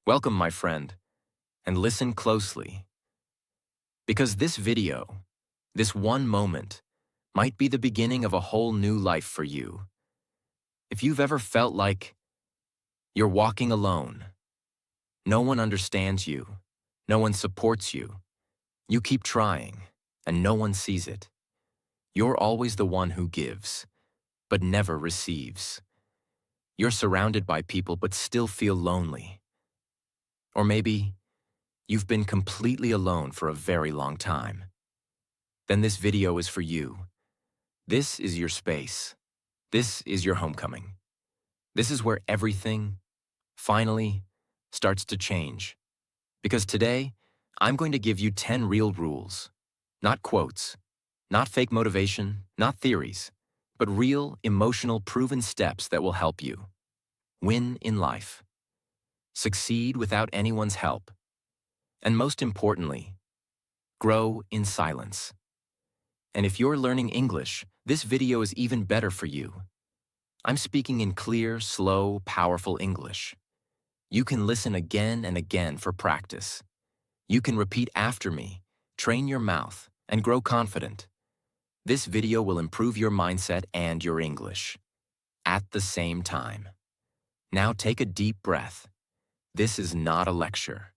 Welcome, my friend, and listen closely, because this video, this one moment, might be the beginning of a whole new life for you. If you've ever felt like you're walking alone, no one understands you, no one supports you, you keep trying, and no one sees it. You're always the one who gives, but never receives. You're surrounded by people but still feel lonely. Or maybe you've been completely alone for a very long time. Then this video is for you. This is your space. This is your homecoming. This is where everything, finally, starts to change. Because today, I'm going to give you 10 real rules. Not quotes, not fake motivation, not theories, but real, emotional, proven steps that will help you win in life, succeed without anyone's help, and most importantly, grow in silence. And if you're learning English, this video is even better for you. I'm speaking in clear, slow, powerful English. You can listen again and again for practice. You can repeat after me, train your mouth, and grow confident. This video will improve your mindset and your English at the same time. Now take a deep breath. This is not a lecture.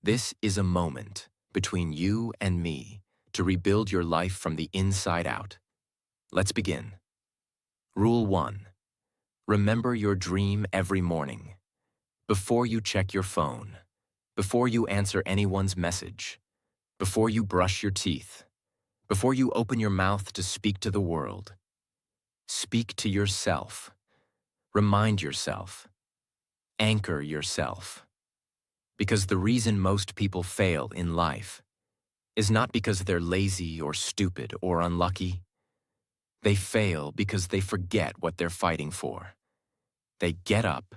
This is a moment between you and me to rebuild your life from the inside out. Let's begin. Rule 1. Remember your dream every morning. Before you check your phone, before you answer anyone's message, before you brush your teeth, before you open your mouth to speak to the world. Speak to yourself. Remind yourself. Anchor yourself. Because the reason most people fail in life is not because they're lazy or stupid or unlucky. They fail because they forget what they're fighting for. They get up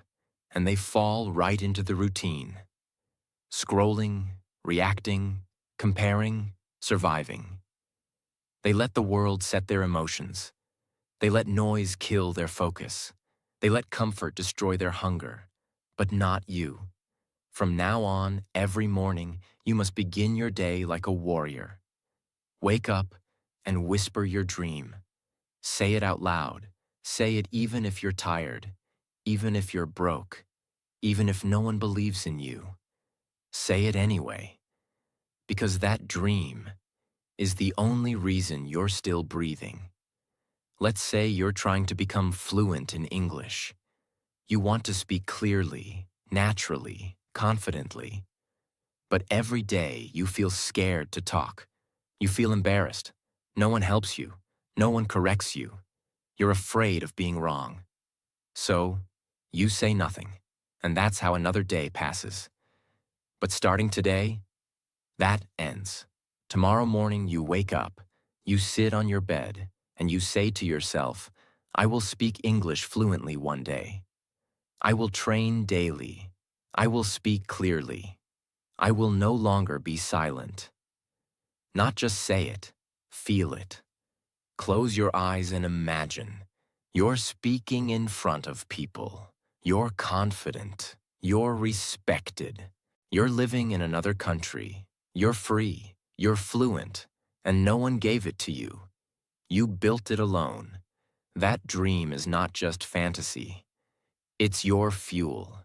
and they fall right into the routine. Scrolling, reacting, comparing, surviving. They let the world set their emotions. They let noise kill their focus. They let comfort destroy their hunger. But not you. From now on, every morning, you must begin your day like a warrior. Wake up and whisper your dream. Say it out loud. Say it even if you're tired, even if you're broke, even if no one believes in you. Say it anyway, because that dream is the only reason you're still breathing. Let's say you're trying to become fluent in English. You want to speak clearly, naturally, confidently. But every day you feel scared to talk. You feel embarrassed. No one helps you. No one corrects you. You're afraid of being wrong. So, you say nothing, and that's how another day passes. But starting today, that ends. Tomorrow morning you wake up, you sit on your bed, and you say to yourself, I will speak English fluently one day. I will train daily. I will speak clearly. I will no longer be silent. Not just say it, feel it. Close your eyes and imagine. You're speaking in front of people. You're confident. You're respected. You're living in another country. You're free. You're fluent. And no one gave it to you. You built it alone. That dream is not just fantasy. It's your fuel.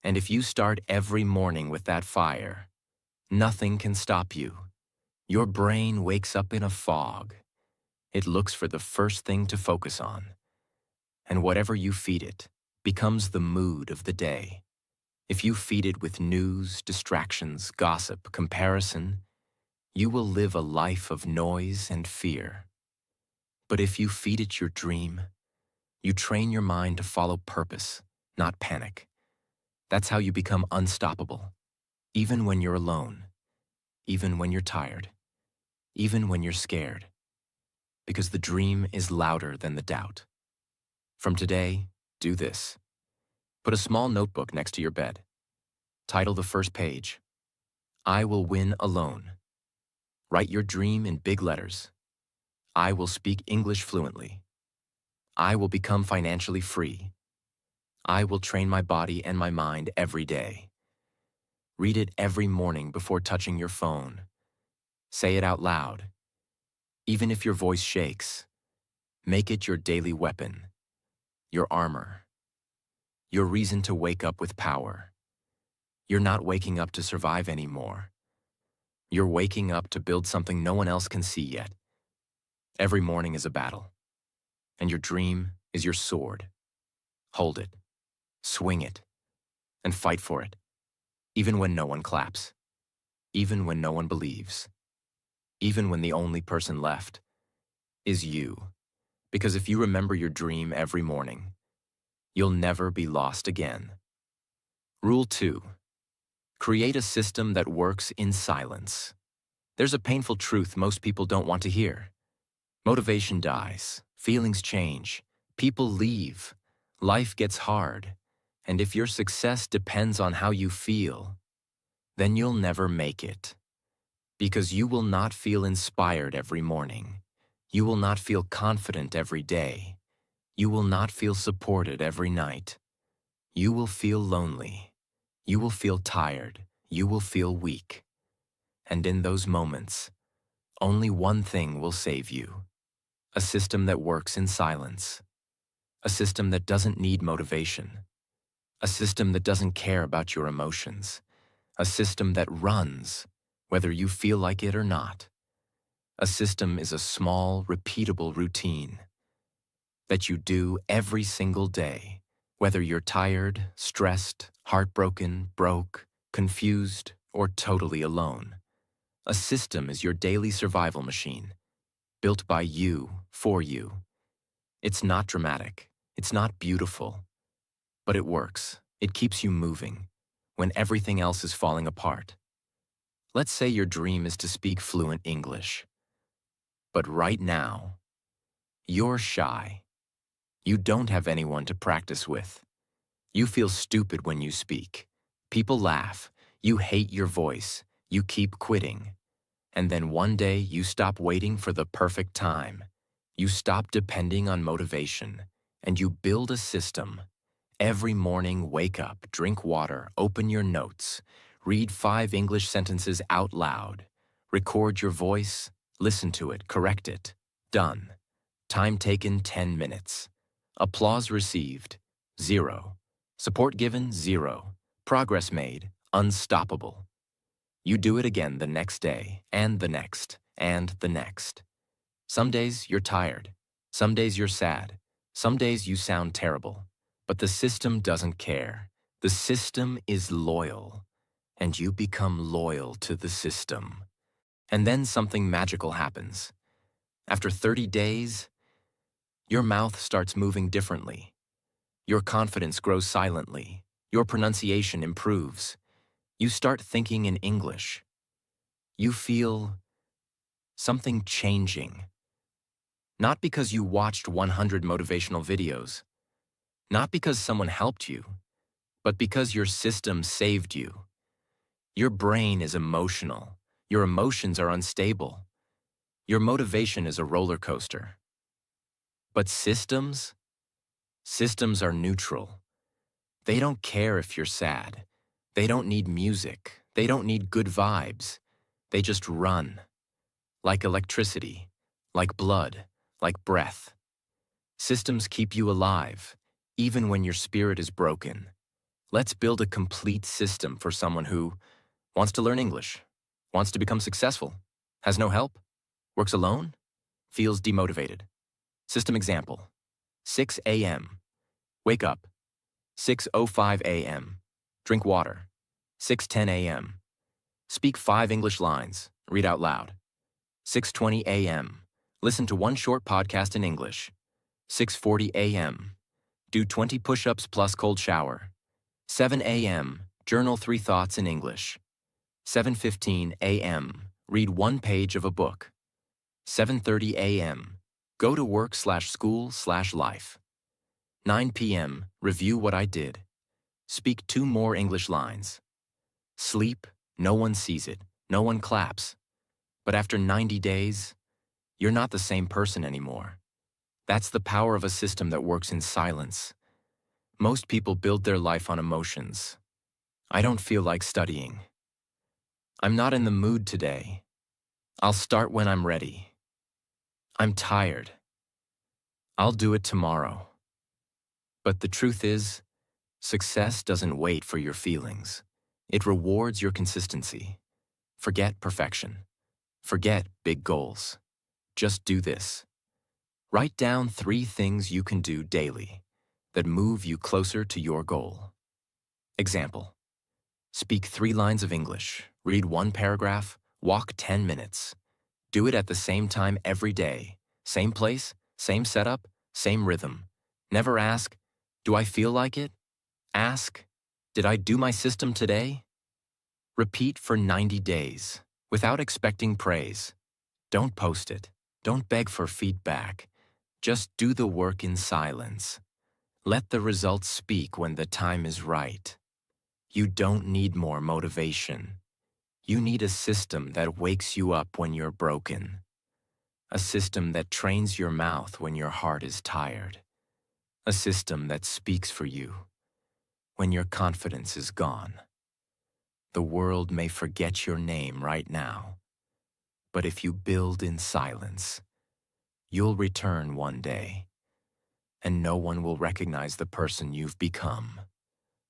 And if you start every morning with that fire, nothing can stop you. Your brain wakes up in a fog. It looks for the first thing to focus on. And whatever you feed it becomes the mood of the day. If you feed it with news, distractions, gossip, comparison, you will live a life of noise and fear. But if you feed it your dream, you train your mind to follow purpose, not panic. That's how you become unstoppable, even when you're alone, even when you're tired, even when you're scared, because the dream is louder than the doubt. From today, do this. Put a small notebook next to your bed. Title the first page, I will win alone. Write your dream in big letters. I will speak English fluently. I will become financially free. I will train my body and my mind every day. Read it every morning before touching your phone. Say it out loud. Even if your voice shakes, make it your daily weapon, your armor, your reason to wake up with power. You're not waking up to survive anymore. You're waking up to build something no one else can see yet. Every morning is a battle, and your dream is your sword. Hold it, swing it, and fight for it, even when no one claps, even when no one believes, even when the only person left is you. Because if you remember your dream every morning, you'll never be lost again. Rule 2. Create a system that works in silence. There's a painful truth most people don't want to hear. Motivation dies, feelings change, people leave, life gets hard, and if your success depends on how you feel, then you'll never make it. Because you will not feel inspired every morning. You will not feel confident every day. You will not feel supported every night. You will feel lonely. You will feel tired. You will feel weak. And in those moments, only one thing will save you. A system that works in silence. A system that doesn't need motivation. A system that doesn't care about your emotions. A system that runs, whether you feel like it or not. A system is a small, repeatable routine that you do every single day, whether you're tired, stressed, heartbroken, broke, confused, or totally alone. A system is your daily survival machine, built by you, for you. It's not dramatic, it's not beautiful, but it works. It keeps you moving when everything else is falling apart. Let's say your dream is to speak fluent English. But right now, you're shy. You don't have anyone to practice with. You feel stupid when you speak. People laugh. You hate your voice. You keep quitting. And then one day you stop waiting for the perfect time. You stop depending on motivation, and you build a system. Every morning, wake up, drink water, open your notes, read 5 English sentences out loud, record your voice, listen to it, correct it. Done. Time taken 10 minutes. Applause received 0. Support given 0. Progress made unstoppable. You do it again the next day, and the next, and the next. Some days you're tired. Some days you're sad. Some days you sound terrible. But the system doesn't care. The system is loyal, and you become loyal to the system. And then something magical happens. After 30 days, your mouth starts moving differently. Your confidence grows silently. Your pronunciation improves. You start thinking in English. You feel something changing. Not because you watched 100 motivational videos. Not because someone helped you, but because your system saved you. Your brain is emotional. Your emotions are unstable. Your motivation is a roller coaster. But systems? Systems are neutral. They don't care if you're sad. They don't need music. They don't need good vibes. They just run. Like electricity, like blood, like breath. Systems keep you alive, even when your spirit is broken. Let's build a complete system for someone who wants to learn English, wants to become successful, has no help, works alone, feels demotivated. System example: 6 a.m. Wake up. 6:05 a.m. Drink water. 6:10 a.m. Speak 5 English lines. Read out loud. 6:20 a.m. Listen to 1 short podcast in English. 6:40 a.m. Do 20 push-ups plus cold shower. 7 a.m. Journal 3 thoughts in English. 7:15 a.m. Read 1 page of a book. 7:30 a.m. Go to work/school/life. 9 p.m. Review what I did. Speak 2 more English lines. Sleep, no one sees it, no one claps. But after 90 days, you're not the same person anymore. That's the power of a system that works in silence. Most people build their life on emotions. I don't feel like studying. I'm not in the mood today. I'll start when I'm ready. I'm tired. I'll do it tomorrow. But the truth is, success doesn't wait for your feelings. It rewards your consistency. Forget perfection. Forget big goals. Just do this. Write down 3 things you can do daily that move you closer to your goal. Example: speak 3 lines of English, read 1 paragraph, walk 10 minutes. Do it at the same time every day. Same place, same setup, same rhythm. Never ask, do I feel like it? Ask, did I do my system today? Repeat for 90 days, without expecting praise. Don't post it. Don't beg for feedback. Just do the work in silence. Let the results speak when the time is right. You don't need more motivation. You need a system that wakes you up when you're broken. A system that trains your mouth when your heart is tired. A system that speaks for you when your confidence is gone. The world may forget your name right now, but if you build in silence, you'll return one day, and no one will recognize the person you've become.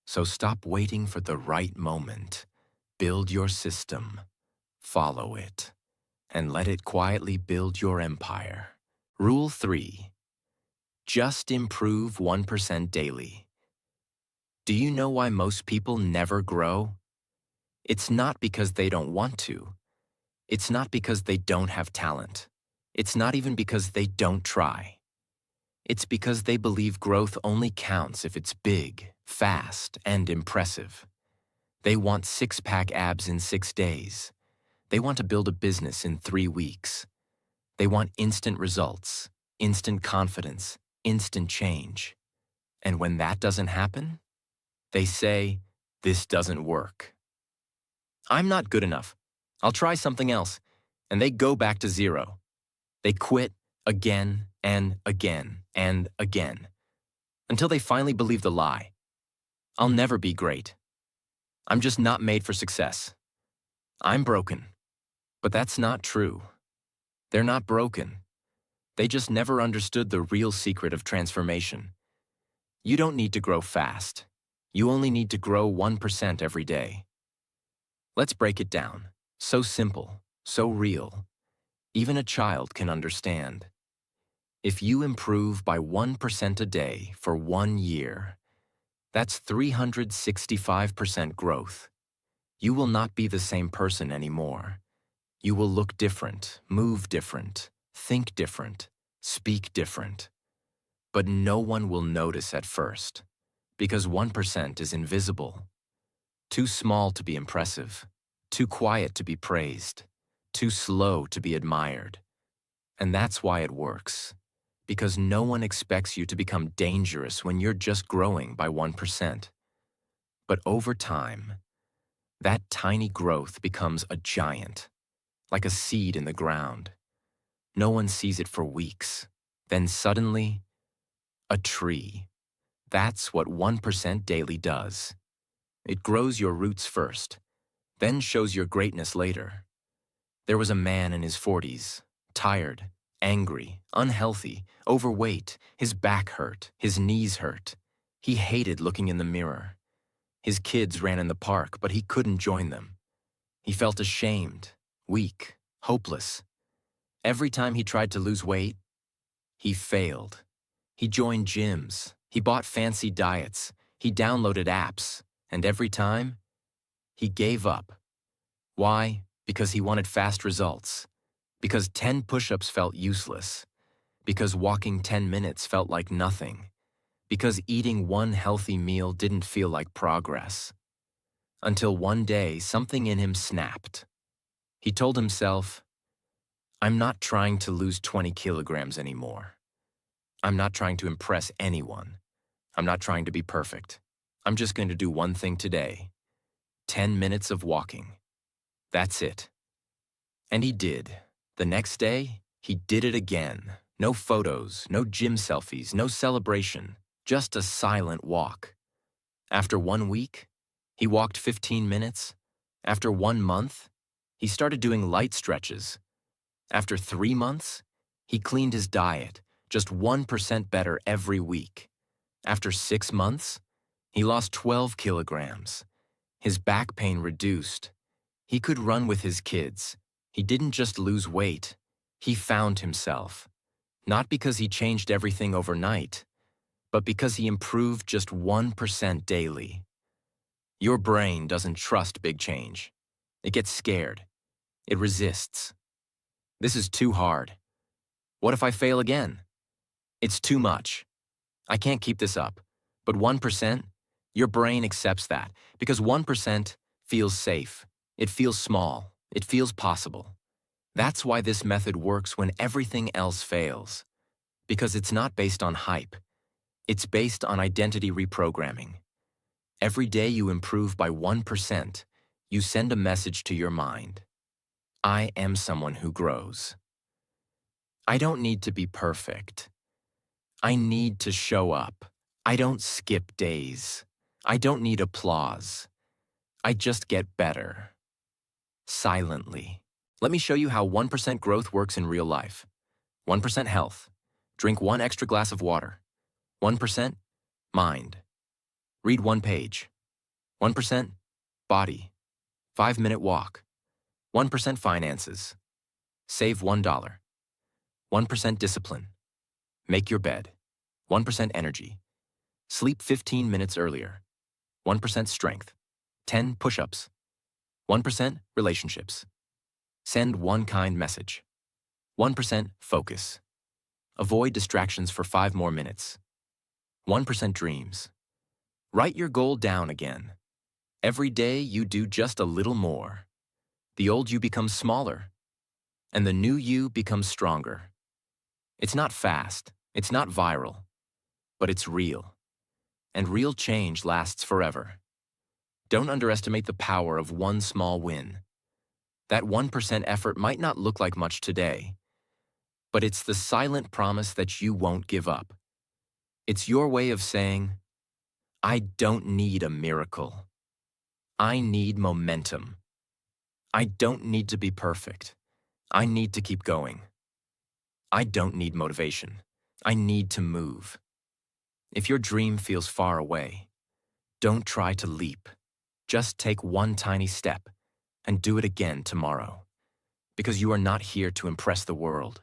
So stop waiting for the right moment. Build your system, follow it, and let it quietly build your empire. Rule 3. Just improve 1% daily. Do you know why most people never grow? It's not because they don't want to. It's not because they don't have talent. It's not even because they don't try. It's because they believe growth only counts if it's big, fast, and impressive. They want 6-pack abs in 6 days. They want to build a business in 3 weeks. They want instant results, instant confidence, instant change. And when that doesn't happen, they say, this doesn't work. I'm not good enough. I'll try something else. And they go back to 0. They quit again and again and again until they finally believe the lie. I'll never be great. I'm just not made for success. I'm broken. But that's not true. They're not broken. They just never understood the real secret of transformation. You don't need to grow fast. You only need to grow 1% every day. Let's break it down. So simple, so real. Even a child can understand. If you improve by 1% a day for 1 year, that's 365% growth. You will not be the same person anymore. You will look different, move different, think different, speak different. But no one will notice at first, because 1% is invisible. Too small to be impressive, too quiet to be praised, too slow to be admired. And that's why it works, because no one expects you to become dangerous when you're just growing by 1%. But over time, that tiny growth becomes a giant, like a seed in the ground. No one sees it for weeks. Then suddenly, a tree. That's what 1% daily does. It grows your roots first, then shows your greatness later. There was a man in his 40s, tired, angry, unhealthy, overweight. His back hurt, his knees hurt. He hated looking in the mirror. His kids ran in the park, but he couldn't join them. He felt ashamed, weak, hopeless. Every time he tried to lose weight, he failed. He joined gyms, he bought fancy diets, he downloaded apps, and every time, he gave up. Why? Because he wanted fast results. Because 10 push-ups felt useless. Because walking 10 minutes felt like nothing. Because eating 1 healthy meal didn't feel like progress. Until one day, something in him snapped. He told himself, I'm not trying to lose 20 kilograms anymore. I'm not trying to impress anyone. I'm not trying to be perfect. I'm just going to do one thing today. 10 minutes of walking. That's it. And he did. The next day, he did it again. No photos, no gym selfies, no celebration, just a silent walk. After 1 week, he walked 15 minutes. After 1 month, He started doing light stretches. After 3 months, he cleaned his diet, just 1% better every week. After 6 months, he lost 12 kilograms. His back pain reduced. He could run with his kids. He didn't just lose weight. He found himself. Not because he changed everything overnight, but because he improved just 1% daily. Your brain doesn't trust big change. It gets scared. It resists. This is too hard. What if I fail again? It's too much. I can't keep this up. But 1%, your brain accepts that because 1% feels safe. It feels small. It feels possible. That's why this method works when everything else fails. Because it's not based on hype. It's based on identity reprogramming. Every day you improve by 1%, you send a message to your mind. I am someone who grows. I don't need to be perfect. I need to show up. I don't skip days. I don't need applause. I just get better. Silently. Let me show you how 1% growth works in real life. 1% health. Drink 1 extra glass of water. 1% mind. Read 1 page. 1% body. 5-minute walk. 1% finances. Save $1. 1% discipline. Make your bed. 1% energy. Sleep 15 minutes earlier. 1% strength. 10 push-ups. 1% relationships. Send 1 kind message. 1% focus. Avoid distractions for 5 more minutes. 1% dreams. Write your goal down again. Every day you do just a little more. The old you becomes smaller, and the new you becomes stronger. It's not fast, it's not viral, but it's real. And real change lasts forever. Don't underestimate the power of 1 small win. That 1% effort might not look like much today, but it's the silent promise that you won't give up. It's your way of saying, I don't need a miracle. I need momentum. I don't need to be perfect. I need to keep going. I don't need motivation. I need to move. If your dream feels far away, don't try to leap. Just take 1 tiny step and do it again tomorrow. Because you are not here to impress the world.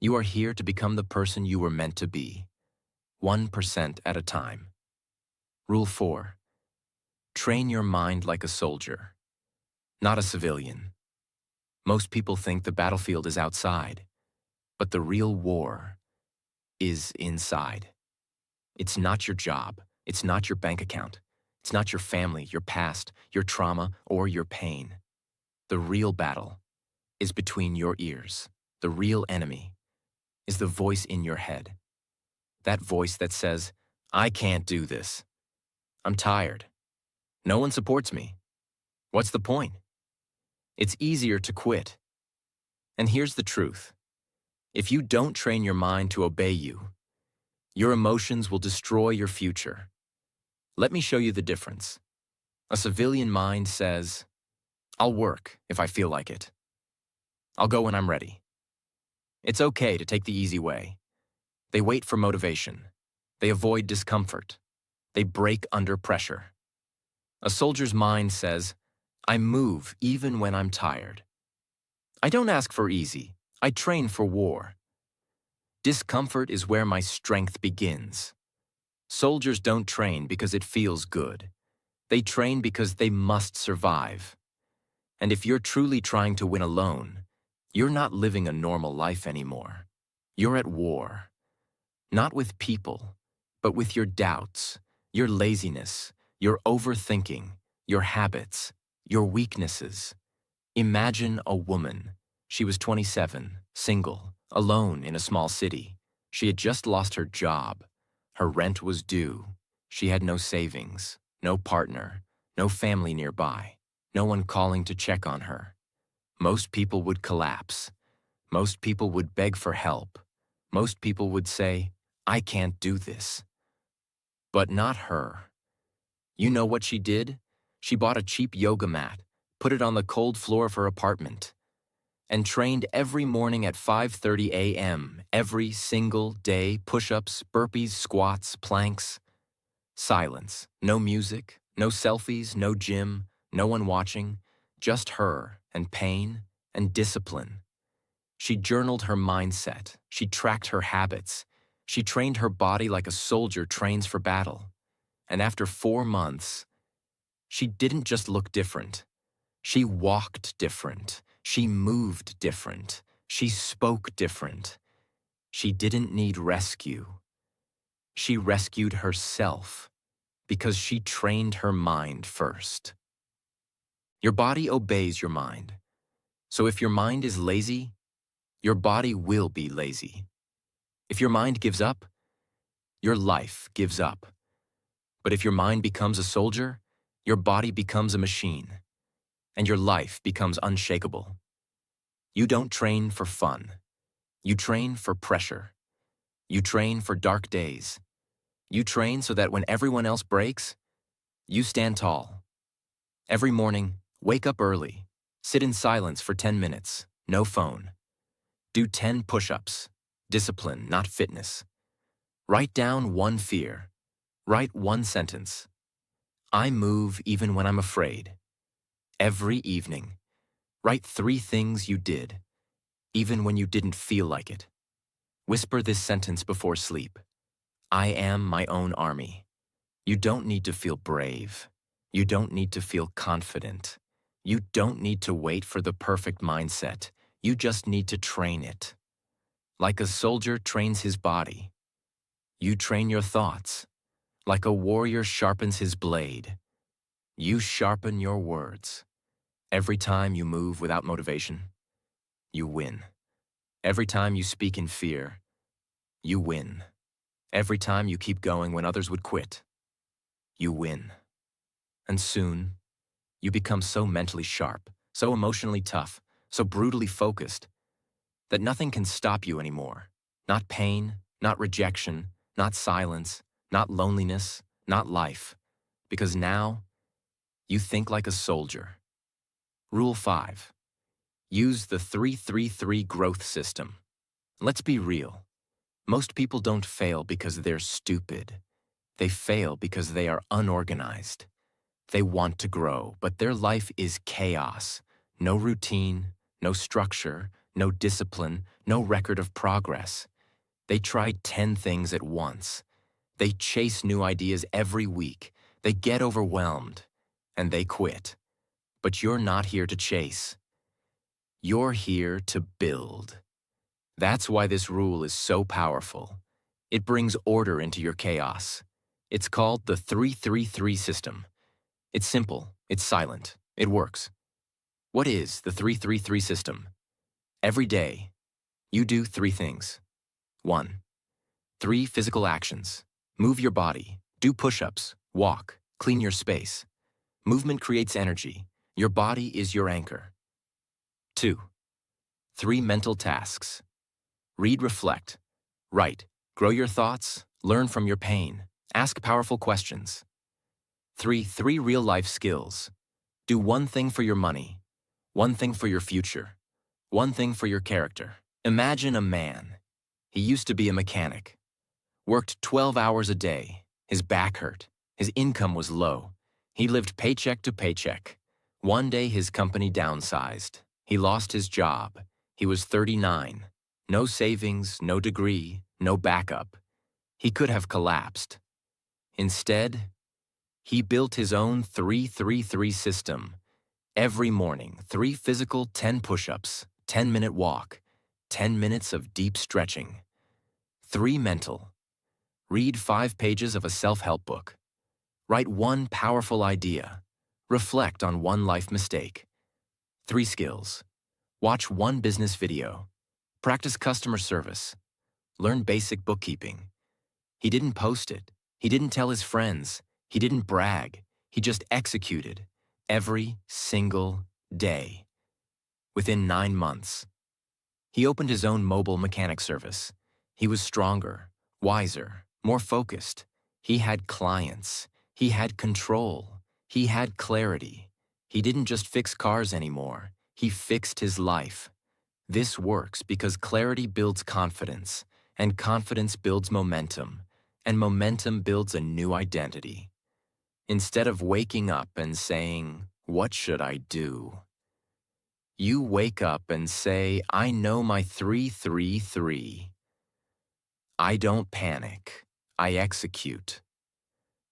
You are here to become the person you were meant to be, 1% at a time. Rule 4. Train your mind like a soldier, not a civilian. Most people think the battlefield is outside, but the real war is inside. It's not your job. It's not your bank account. It's not your family, your past, your trauma, or your pain. The real battle is between your ears. The real enemy is the voice in your head. That voice that says, I can't do this. I'm tired. No one supports me. What's the point? It's easier to quit. And here's the truth. If you don't train your mind to obey you, your emotions will destroy your future. Let me show you the difference. A civilian mind says, I'll work if I feel like it. I'll go when I'm ready. It's okay to take the easy way. They wait for motivation. They avoid discomfort. They break under pressure. A soldier's mind says, I move even when I'm tired. I don't ask for easy. I train for war. Discomfort is where my strength begins. Soldiers don't train because it feels good. They train because they must survive. And if you're truly trying to win alone, you're not living a normal life anymore. You're at war. Not with people, but with your doubts, your laziness, your overthinking, your habits, your weaknesses. Imagine a woman. She was 27, single, alone in a small city. She had just lost her job. Her rent was due. She had no savings, no partner, no family nearby, no one calling to check on her. Most people would collapse. Most people would beg for help. Most people would say, I can't do this. But not her. You know what she did? She bought a cheap yoga mat, put put it on the cold floor of her apartment, and trained every morning at 5:30 a.m. every single day, push-ups, burpees, squats, planks. Silence, no music, no selfies, no gym, no one watching, just her and pain and discipline. She journaled her mindset, she tracked her habits, she trained her body like a soldier trains for battle. And after 4 months, she didn't just look different. She walked different. She moved different. She spoke different. She didn't need rescue. She rescued herself because she trained her mind first. Your body obeys your mind. So if your mind is lazy, your body will be lazy. If your mind gives up, your life gives up. But if your mind becomes a soldier, your body becomes a machine, and your life becomes unshakable. You don't train for fun. You train for pressure. You train for dark days. You train so that when everyone else breaks, you stand tall. Every morning, wake up early. Sit in silence for 10 minutes. No phone. Do 10 push-ups. Discipline, not fitness. Write down one fear. Write one sentence. I move even when I'm afraid. Every evening, write 3 things you did, even when you didn't feel like it. Whisper this sentence before sleep. I am my own army. You don't need to feel brave. You don't need to feel confident. You don't need to wait for the perfect mindset. You just need to train it. Like a soldier trains his body, you train your thoughts. Like a warrior sharpens his blade, you sharpen your words. Every time you move without motivation, you win. Every time you speak in fear, you win. Every time you keep going when others would quit, you win. And soon, you become so mentally sharp, so emotionally tough, so brutally focused, that nothing can stop you anymore. Not pain, not rejection, not silence, not loneliness, not life. Because now, you think like a soldier. Rule 5. Use the 3-3-3 growth system. Let's be real. Most people don't fail because they're stupid. They fail because they are unorganized. They want to grow, but their life is chaos. No routine, no structure, no discipline, no record of progress. They try 10 things at once. They chase new ideas every week. They get overwhelmed, and they quit. But you're not here to chase. You're here to build. That's why this rule is so powerful. It brings order into your chaos. It's called the 3-3-3 system. It's simple, it's silent, it works. What is the 3-3-3 system? Every day, you do 3 things. 1. 3 physical actions. Move your body, do push-ups, walk, clean your space. Movement creates energy. Your body is your anchor. 2. 3 mental tasks. Read, reflect, write, grow your thoughts, learn from your pain, ask powerful questions. 3 real-life skills. Do 1 thing for your money, 1 thing for your future, 1 thing for your character. Imagine a man. He used to be a mechanic. Worked 12 hours a day. His back hurt. His income was low. He lived paycheck to paycheck. One day his company downsized. He lost his job. He was 39. No savings, no degree, no backup. He could have collapsed. Instead, he built his own 3-3-3 system. Every morning, 3 physical 10 push-ups, 10-minute walk, 10 minutes of deep stretching. 3 mental. Read 5 pages of a self-help book. Write 1 powerful idea. Reflect on 1 life mistake. 3 skills. Watch 1 business video. Practice customer service. Learn basic bookkeeping. He didn't post it. He didn't tell his friends. He didn't brag. He just executed every single day. Within 9 months, he opened his own mobile mechanic service. He was stronger, wiser, more focused. He had clients. He had control. He had clarity. He didn't just fix cars anymore, he fixed his life. This works because clarity builds confidence, and confidence builds momentum, and momentum builds a new identity. Instead of waking up and saying, "What should I do?" you wake up and say, "I know my 333. I don't panic. I execute."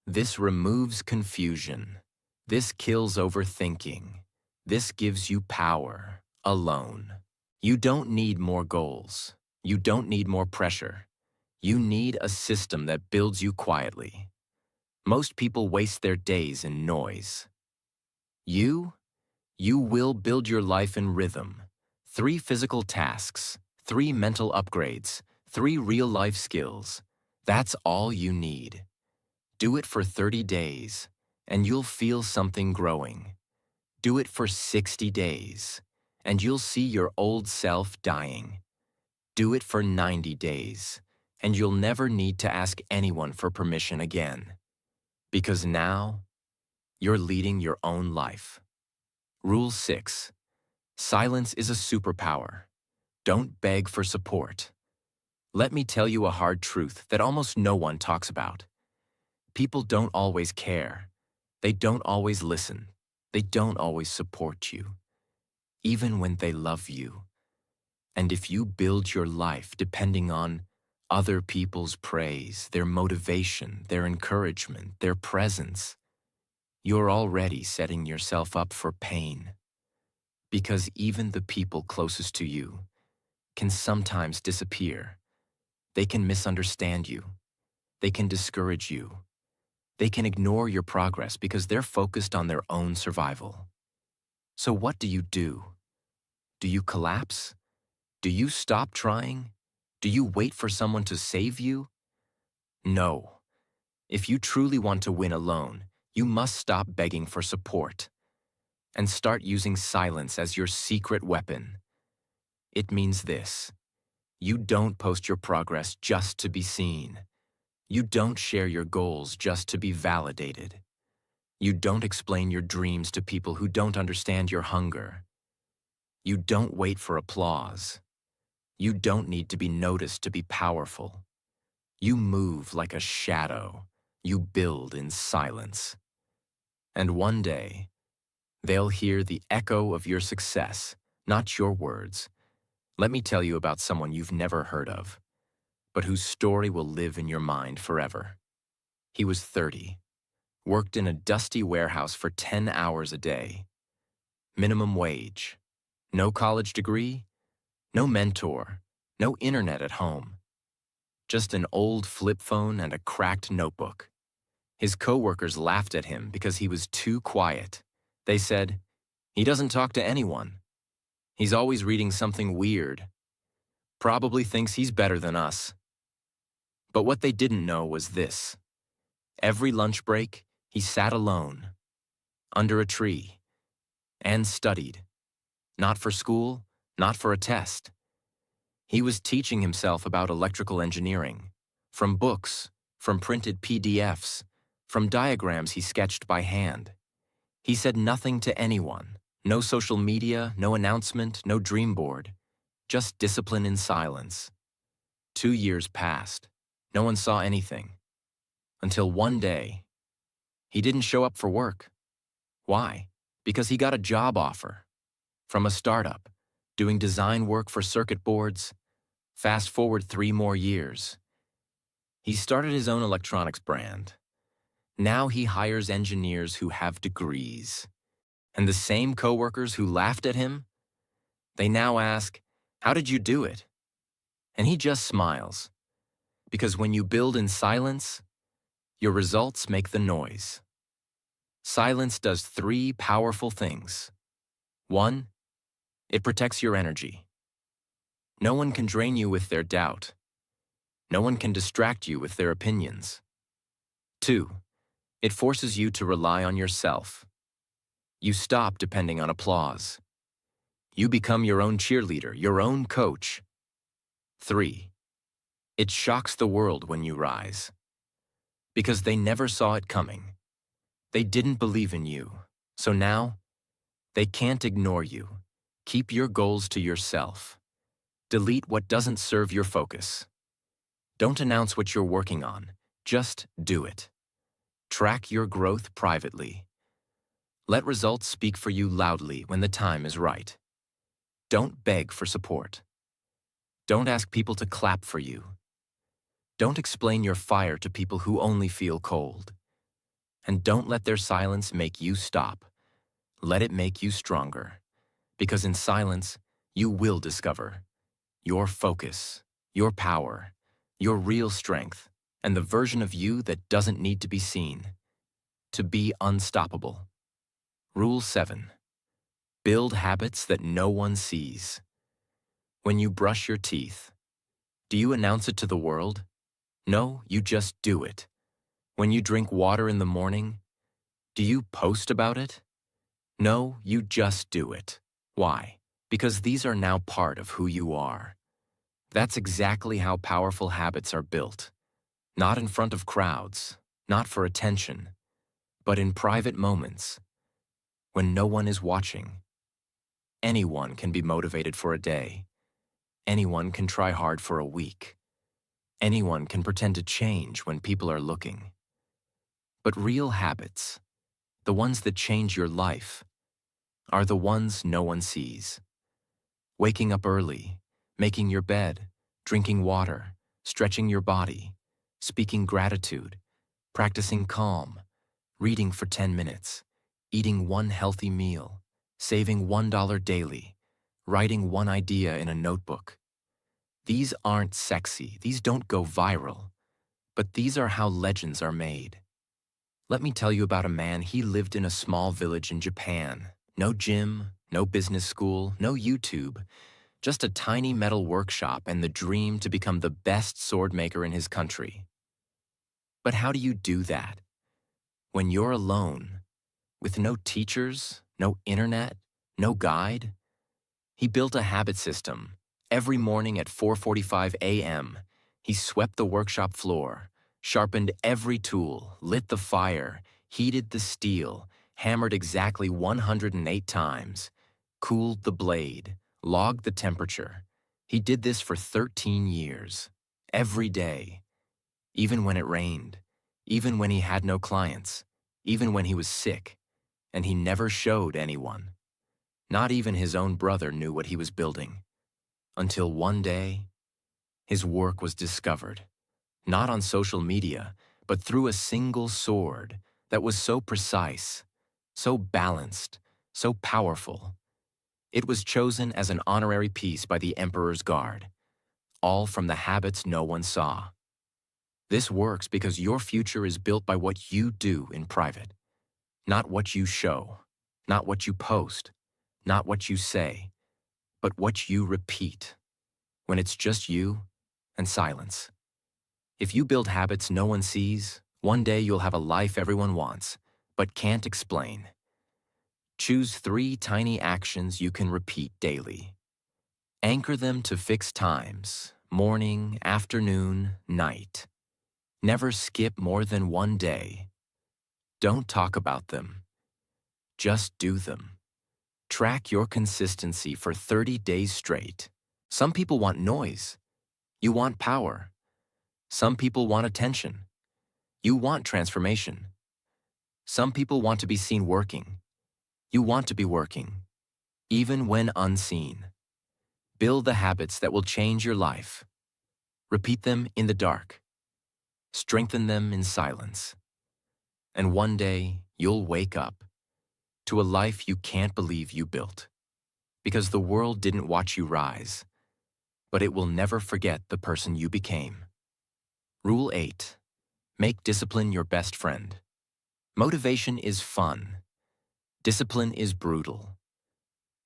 This removes confusion. This kills overthinking. This gives you power, alone. You don't need more goals. You don't need more pressure. You need a system that builds you quietly. Most people waste their days in noise. You will build your life in rhythm. 3 physical tasks, 3 mental upgrades, 3 real-life skills. That's all you need. Do it for 30 days, and you'll feel something growing. Do it for 60 days, and you'll see your old self dying. Do it for 90 days, and you'll never need to ask anyone for permission again. Because now, you're leading your own life. Rule 6. Silence is a superpower. Don't beg for support. Let me tell you a hard truth that almost no one talks about. People don't always care. They don't always listen. They don't always support you, even when they love you. And if you build your life depending on other people's praise, their motivation, their encouragement, their presence, you're already setting yourself up for pain. Because even the people closest to you can sometimes disappear. They can misunderstand you. They can discourage you. They can ignore your progress because they're focused on their own survival. So what do? Do you collapse? Do you stop trying? Do you wait for someone to save you? No. If you truly want to win alone, you must stop begging for support and start using silence as your secret weapon. It means this: you don't post your progress just to be seen. You don't share your goals just to be validated. You don't explain your dreams to people who don't understand your hunger. You don't wait for applause. You don't need to be noticed to be powerful. You move like a shadow. You build in silence. And one day, they'll hear the echo of your success, not your words. Let me tell you about someone you've never heard of, but whose story will live in your mind forever. He was 30, worked in a dusty warehouse for 10 hours a day. Minimum wage. No college degree, no mentor, no internet at home. Just an old flip phone and a cracked notebook. His coworkers laughed at him because he was too quiet. They said, "He doesn't talk to anyone. He's always reading something weird. Probably thinks he's better than us." But what they didn't know was this. Every lunch break, he sat alone, under a tree, and studied. Not for school, not for a test. He was teaching himself about electrical engineering, from books, from printed PDFs, from diagrams he sketched by hand. He said nothing to anyone, no social media, no announcement, no dream board, just discipline in silence. 2 years passed. No one saw anything. Until one day, he didn't show up for work. Why? Because he got a job offer from a startup, doing design work for circuit boards. Fast forward 3 more years. He started his own electronics brand. Now he hires engineers who have degrees. And the same coworkers who laughed at him, they now ask, "How did you do it?" And he just smiles. Because when you build in silence, your results make the noise. Silence does 3 powerful things. 1, it protects your energy. No one can drain you with their doubt. No one can distract you with their opinions. 2, it forces you to rely on yourself. You stop depending on applause. You become your own cheerleader, your own coach. 3, it shocks the world when you rise. Because they never saw it coming. They didn't believe in you. So now, They can't ignore you. Keep your goals to yourself. Delete what doesn't serve your focus. Don't announce what you're working on. Just do it. Track your growth privately. Let results speak for you loudly when the time is right. Don't beg for support. Don't ask people to clap for you. Don't explain your fire to people who only feel cold. And don't let their silence make you stop. Let it make you stronger. Because in silence, you will discover your focus, your power, your real strength, and the version of you that doesn't need to be seen. To be unstoppable. Rule 7. Build habits that no one sees. When you brush your teeth, do you announce it to the world? No, you just do it. When you drink water in the morning, do you post about it? No, you just do it. Why? Because these are now part of who you are. That's exactly how powerful habits are built. Not in front of crowds, not for attention, but in private moments, when no one is watching. Anyone can be motivated for a day. Anyone can try hard for a week. Anyone can pretend to change when people are looking. But real habits, the ones that change your life, are the ones no one sees. Waking up early, making your bed, drinking water, stretching your body, speaking gratitude, practicing calm, reading for 10 minutes, eating one healthy meal, saving $1 daily, writing one idea in a notebook. These aren't sexy, these don't go viral, but these are how legends are made. Let me tell you about a man. He lived in a small village in Japan. No gym, no business school, no YouTube, just a tiny metal workshop and the dream to become the best sword maker in his country. But how do you do that? When you're alone, with no teachers, no internet, no guide? He built a habit system. Every morning at 4:45 a.m., he swept the workshop floor, sharpened every tool, lit the fire, heated the steel, hammered exactly 108 times, cooled the blade, logged the temperature. He did this for 13 years, every day, even when it rained, even when he had no clients, even when he was sick, and he never showed anyone. Not even his own brother knew what he was building. Until one day, his work was discovered, not on social media, but through a single sword that was so precise, so balanced, so powerful. It was chosen as an honorary piece by the Emperor's Guard, all from the habits no one saw. This works because your future is built by what you do in private, not what you show, not what you post, not what you say, but what you repeat, when it's just you and silence. If you build habits no one sees, one day you'll have a life everyone wants, but can't explain. Choose 3 tiny actions you can repeat daily. Anchor them to fixed times, morning, afternoon, night. Never skip more than one day. Don't talk about them. Just do them. Track your consistency for 30 days straight. Some people want noise. You want power. Some people want attention. You want transformation. Some people want to be seen working. You want to be working, even when unseen. Build the habits that will change your life. Repeat them in the dark. Strengthen them in silence. And one day, you'll wake up to a life you can't believe you built. Because the world didn't watch you rise, but it will never forget the person you became. Rule 8. Make discipline your best friend. Motivation is fun. Discipline is brutal.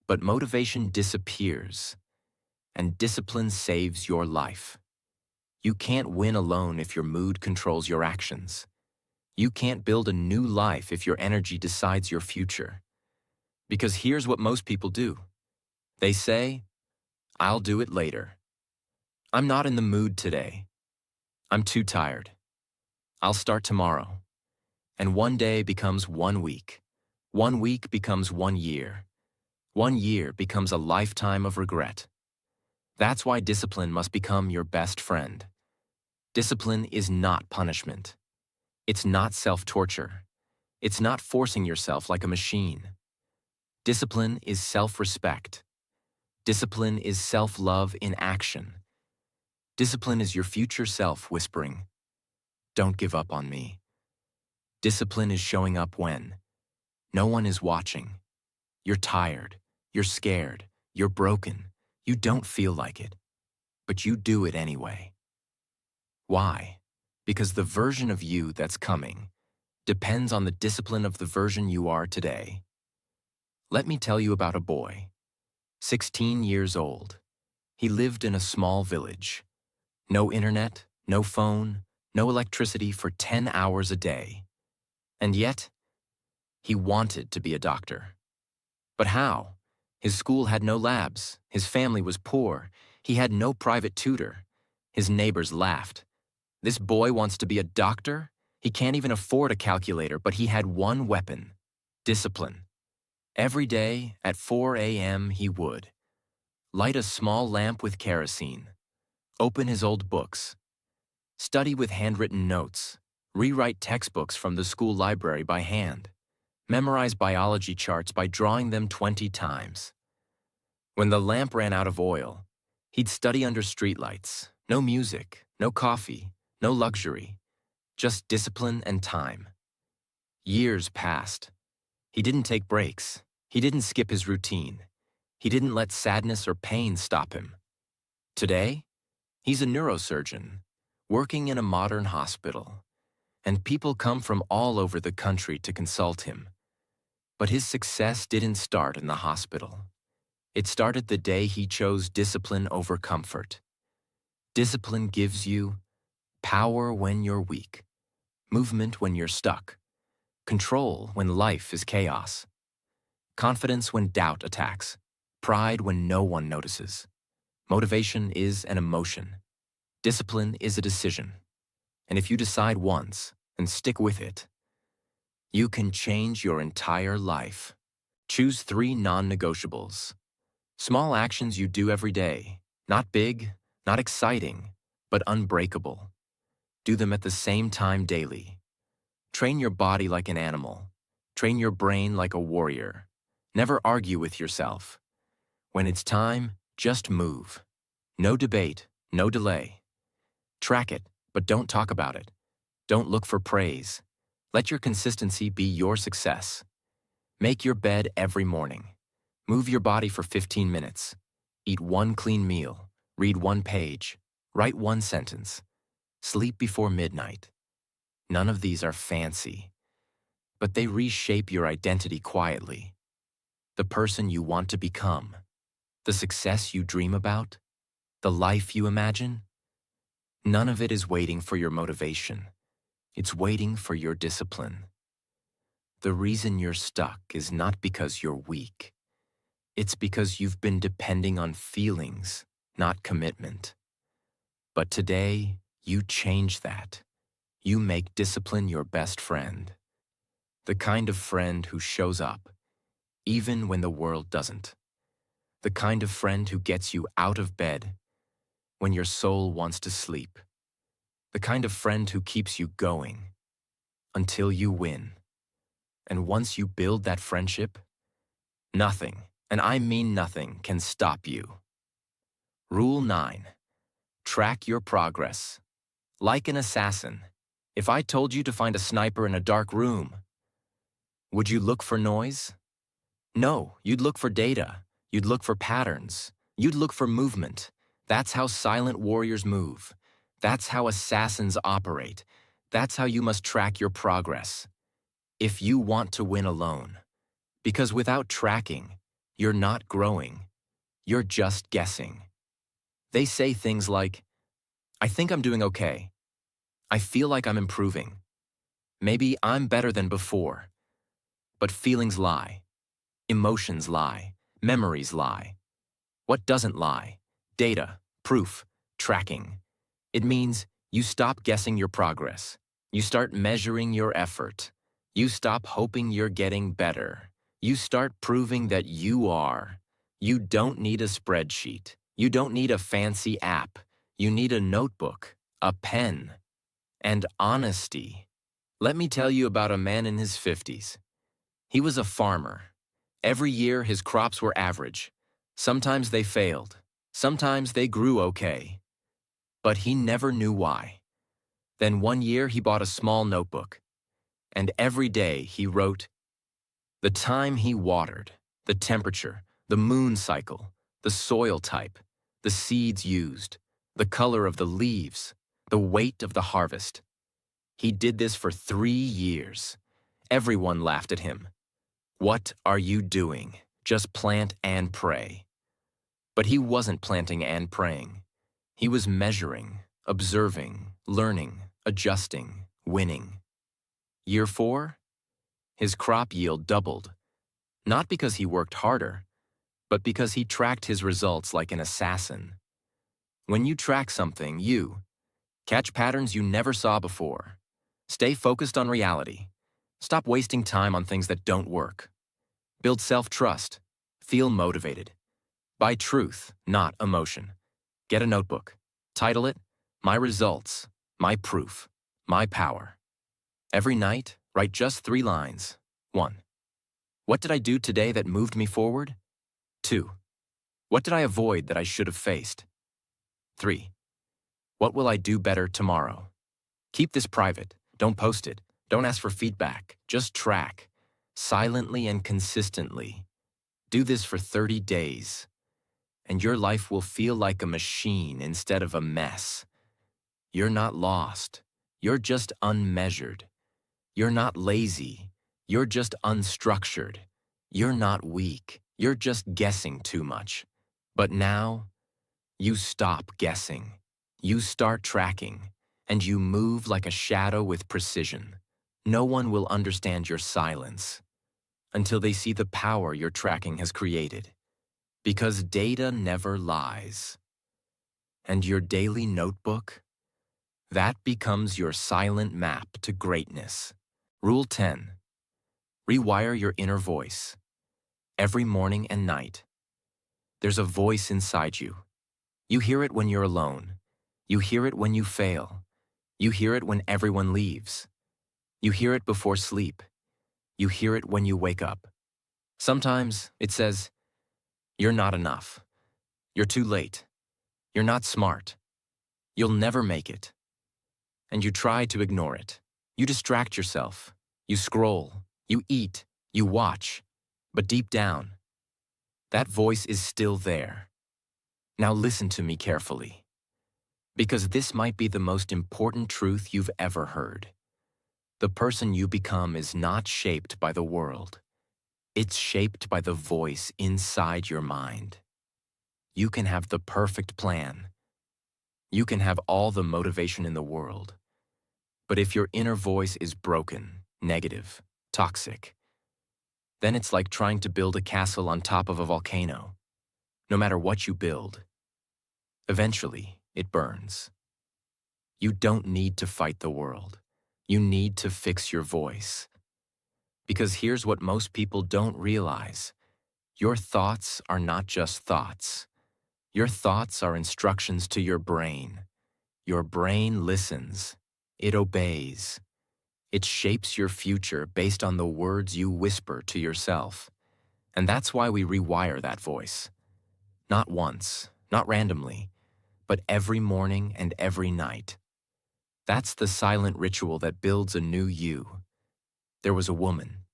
But motivation disappears, and discipline saves your life. You can't win alone if your mood controls your actions. You can't build a new life if your energy decides your future. Because here's what most people do. They say, "I'll do it later. I'm not in the mood today. I'm too tired. I'll start tomorrow." And one day becomes 1 week. 1 week becomes 1 year. 1 year becomes a lifetime of regret. That's why discipline must become your best friend. Discipline is not punishment. It's not self-torture. It's not forcing yourself like a machine. Discipline is self-respect. Discipline is self-love in action. Discipline is your future self whispering, "Don't give up on me." Discipline is showing up when no one is watching. You're tired, you're scared, you're broken, you don't feel like it, but you do it anyway. Why? Because the version of you that's coming depends on the discipline of the version you are today. Let me tell you about a boy, 16 years old. He lived in a small village. No internet, no phone, no electricity for 10 hours a day. And yet, he wanted to be a doctor. But how? His school had no labs, his family was poor, he had no private tutor. His neighbors laughed. This boy wants to be a doctor? He can't even afford a calculator, but he had one weapon: discipline. Every day, at 4 a.m., he would light a small lamp with kerosene, open his old books, study with handwritten notes, rewrite textbooks from the school library by hand, memorize biology charts by drawing them 20 times. When the lamp ran out of oil, he'd study under streetlights. No music, no coffee, no luxury, just discipline and time. Years passed. He didn't take breaks. He didn't skip his routine. He didn't let sadness or pain stop him. Today, he's a neurosurgeon, working in a modern hospital, and people come from all over the country to consult him. But his success didn't start in the hospital. It started the day he chose discipline over comfort. Discipline gives you power when you're weak, movement when you're stuck, control when life is chaos, confidence when doubt attacks, pride when no one notices. Motivation is an emotion. Discipline is a decision. And if you decide once and stick with it, you can change your entire life. Choose 3 non-negotiables. Small actions you do every day, not big, not exciting, but unbreakable. Do them at the same time daily. Train your body like an animal. Train your brain like a warrior. Never argue with yourself. When it's time, just move. No debate, no delay. Track it, but don't talk about it. Don't look for praise. Let your consistency be your success. Make your bed every morning. Move your body for 15 minutes. Eat 1 clean meal. Read 1 page. Write 1 sentence. Sleep before midnight. None of these are fancy, but they reshape your identity quietly. The person you want to become, the success you dream about, the life you imagine. None of it is waiting for your motivation. It's waiting for your discipline. The reason you're stuck is not because you're weak. It's because you've been depending on feelings, not commitment. But today, you change that. You make discipline your best friend. The kind of friend who shows up, even when the world doesn't. The kind of friend who gets you out of bed when your soul wants to sleep. The kind of friend who keeps you going until you win. And once you build that friendship, nothing, and I mean nothing, can stop you. Rule 9. Track your progress. Like an assassin, if I told you to find a sniper in a dark room, would you look for noise? No, you'd look for data. You'd look for patterns. You'd look for movement. That's how silent warriors move. That's how assassins operate. That's how you must track your progress. If you want to win alone. Because without tracking, you're not growing. You're just guessing. They say things like, I think I'm doing okay. I feel like I'm improving. Maybe I'm better than before. But feelings lie. Emotions lie. Memories lie. What doesn't lie? Data, proof, tracking. It means you stop guessing your progress. You start measuring your effort. You stop hoping you're getting better. You start proving that you are. You don't need a spreadsheet. You don't need a fancy app. You need a notebook, a pen, and honesty. Let me tell you about a man in his 50s. He was a farmer. Every year his crops were average. Sometimes they failed. Sometimes they grew okay. But he never knew why. Then one year he bought a small notebook. And every day he wrote the time he watered, the temperature, the moon cycle, the soil type, the seeds used, the color of the leaves, the weight of the harvest. He did this for 3 years. Everyone laughed at him. What are you doing? Just plant and pray. But he wasn't planting and praying. He was measuring, observing, learning, adjusting, winning. Year 4, his crop yield doubled. Not because he worked harder, but because he tracked his results like an assassin. When you track something, you catch patterns you never saw before. Stay focused on reality. Stop wasting time on things that don't work. Build self-trust. Feel motivated. Buy truth, not emotion. Get a notebook. Title it, My Results, My Proof, My Power. Every night, write just 3 lines. 1. What did I do today that moved me forward? 2. What did I avoid that I should have faced? 3. What will I do better tomorrow? Keep this private. Don't post it. Don't ask for feedback. Just track. Silently and consistently. Do this for 30 days. And your life will feel like a machine instead of a mess. You're not lost. You're just unmeasured. You're not lazy. You're just unstructured. You're not weak. You're just guessing too much. But now, you stop guessing. You start tracking, and you move like a shadow with precision. No one will understand your silence until they see the power your tracking has created. Because data never lies. And your daily notebook? That becomes your silent map to greatness. Rule 10. Rewire your inner voice. Every morning and night, there's a voice inside you. You hear it when you're alone. You hear it when you fail. You hear it when everyone leaves. You hear it before sleep. You hear it when you wake up. Sometimes it says, you're not enough. You're too late. You're not smart. You'll never make it. And you try to ignore it. You distract yourself. You scroll. You eat. You watch. But deep down, that voice is still there. Now listen to me carefully. Because this might be the most important truth you've ever heard. The person you become is not shaped by the world. It's shaped by the voice inside your mind. You can have the perfect plan. You can have all the motivation in the world. But if your inner voice is broken, negative, toxic, then it's like trying to build a castle on top of a volcano. No matter what you build, eventually it burns. You don't need to fight the world. You need to fix your voice. Because here's what most people don't realize. Your thoughts are not just thoughts. Your thoughts are instructions to your brain. Your brain listens. It obeys. It shapes your future based on the words you whisper to yourself. And that's why we rewire that voice. Not once, not randomly, but every morning and every night. That's the silent ritual that builds a new you. There was a woman.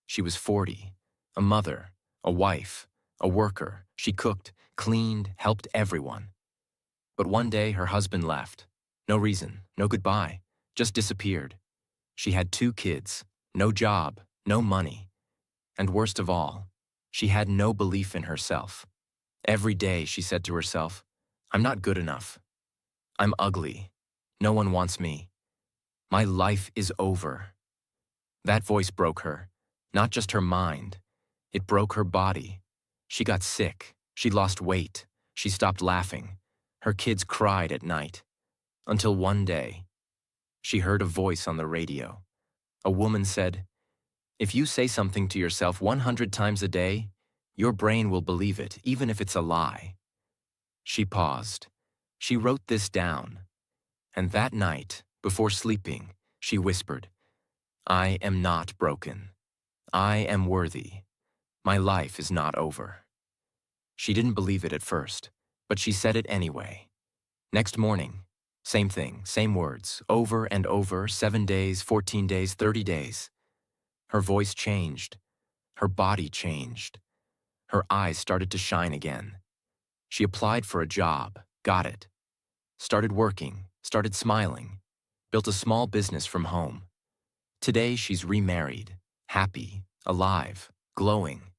She was 40, a mother, a wife, a worker. She cooked, cleaned, helped everyone. But one day her husband left. No reason, no goodbye, just disappeared. She had 2 kids, no job, no money. And worst of all, she had no belief in herself. Every day she said to herself, I'm not good enough. I'm ugly. No one wants me. My life is over. That voice broke her, not just her mind. It broke her body. She got sick. She lost weight. She stopped laughing. Her kids cried at night. Until one day, she heard a voice on the radio. A woman said, If you say something to yourself 100 times a day, your brain will believe it, even if it's a lie. She paused. She wrote this down. And that night, before sleeping, she whispered, "I am not broken. I am worthy. My life is not over." She didn't believe it at first, but she said it anyway. Next morning, same thing, same words, over and over, 7 days, 14 days, 30 days. Her voice changed. Her body changed. Her eyes started to shine again. She applied for a job, got it. Started working, started smiling, built a small business from home. Today she's remarried, happy, alive, glowing.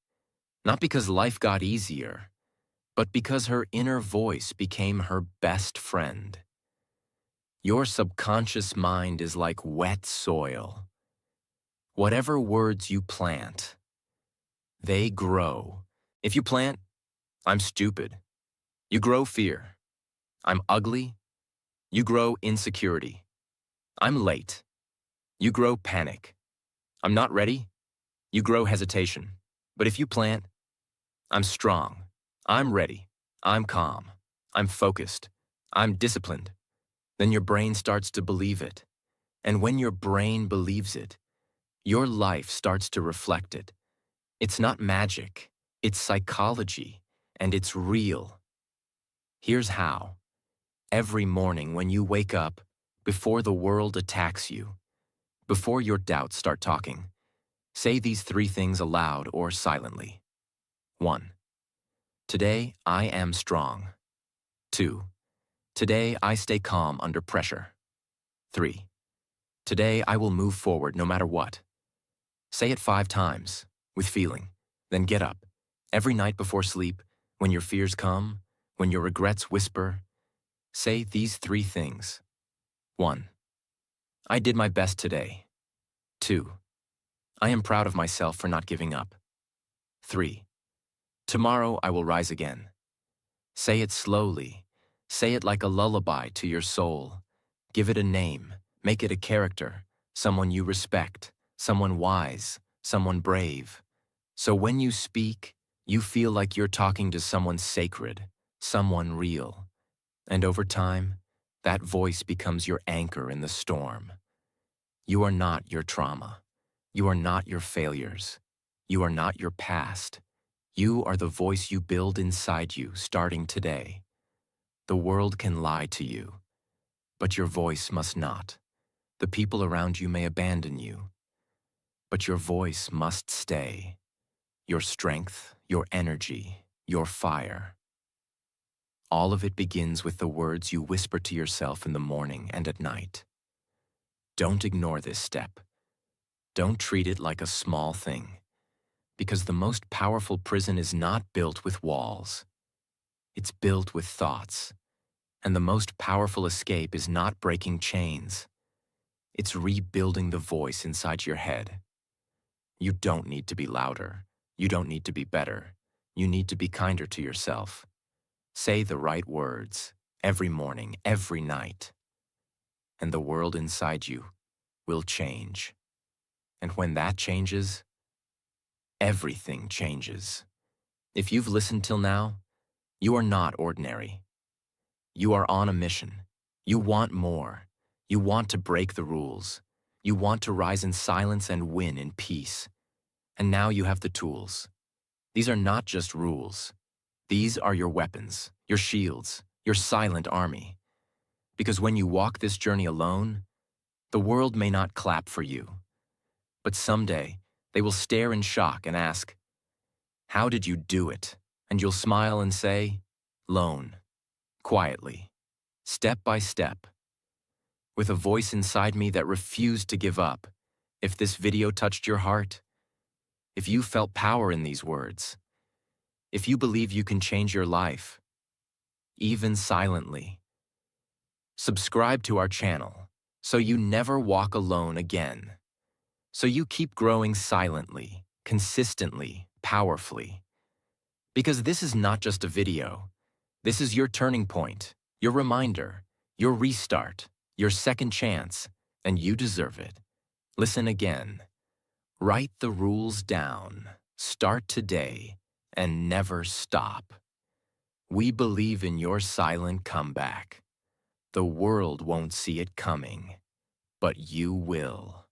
Not because life got easier, but because her inner voice became her best friend. Your subconscious mind is like wet soil. Whatever words you plant, they grow. If you plant, "I'm stupid," you grow fear. "I'm ugly," you grow insecurity. "I'm late," you grow panic. "I'm not ready," you grow hesitation. But if you plant, "I'm strong," "I'm ready," "I'm calm," "I'm focused," "I'm disciplined," then your brain starts to believe it. And when your brain believes it, your life starts to reflect it. It's not magic, it's psychology, and it's real. Here's how. Every morning when you wake up, before the world attacks you, before your doubts start talking, say these 3 things aloud or silently. 1. Today, I am strong. 2. Today, I stay calm under pressure. 3. Today, I will move forward no matter what. Say it 5 times, with feeling. Then get up. Every night before sleep, when your fears come, when your regrets whisper, say these 3 things. 1. I did my best today. 2. I am proud of myself for not giving up. 3. Tomorrow I will rise again. Say it slowly. Say it like a lullaby to your soul. Give it a name. Make it a character, someone you respect, someone wise, someone brave. So when you speak, you feel like you're talking to someone sacred, someone real. And over time, that voice becomes your anchor in the storm. You are not your trauma. You are not your failures. You are not your past. You are the voice you build inside you starting today. The world can lie to you, but your voice must not. The people around you may abandon you, but your voice must stay. Your strength, your energy, your fire. All of it begins with the words you whisper to yourself in the morning and at night. Don't ignore this step. Don't treat it like a small thing, because the most powerful prison is not built with walls. It's built with thoughts. And the most powerful escape is not breaking chains. It's rebuilding the voice inside your head. You don't need to be louder. You don't need to be better. You need to be kinder to yourself. Say the right words every morning, every night. And the world inside you will change. And when that changes, everything changes. If you've listened till now, you are not ordinary. You are on a mission. You want more. You want to break the rules. You want to rise in silence and win in peace. And now you have the tools. These are not just rules. These are your weapons, your shields, your silent army. Because when you walk this journey alone, the world may not clap for you. But someday, they will stare in shock and ask, "How did you do it?" And you'll smile and say, "Lone, quietly, step by step." With a voice inside me that refused to give up. If this video touched your heart, if you felt power in these words, if you believe you can change your life, even silently, subscribe to our channel so you never walk alone again. So you keep growing silently, consistently, powerfully. Because this is not just a video. This is your turning point, your reminder, your restart, your second chance, and you deserve it. Listen again. Write the rules down, start today, and never stop. We believe in your silent comeback. The world won't see it coming, but you will.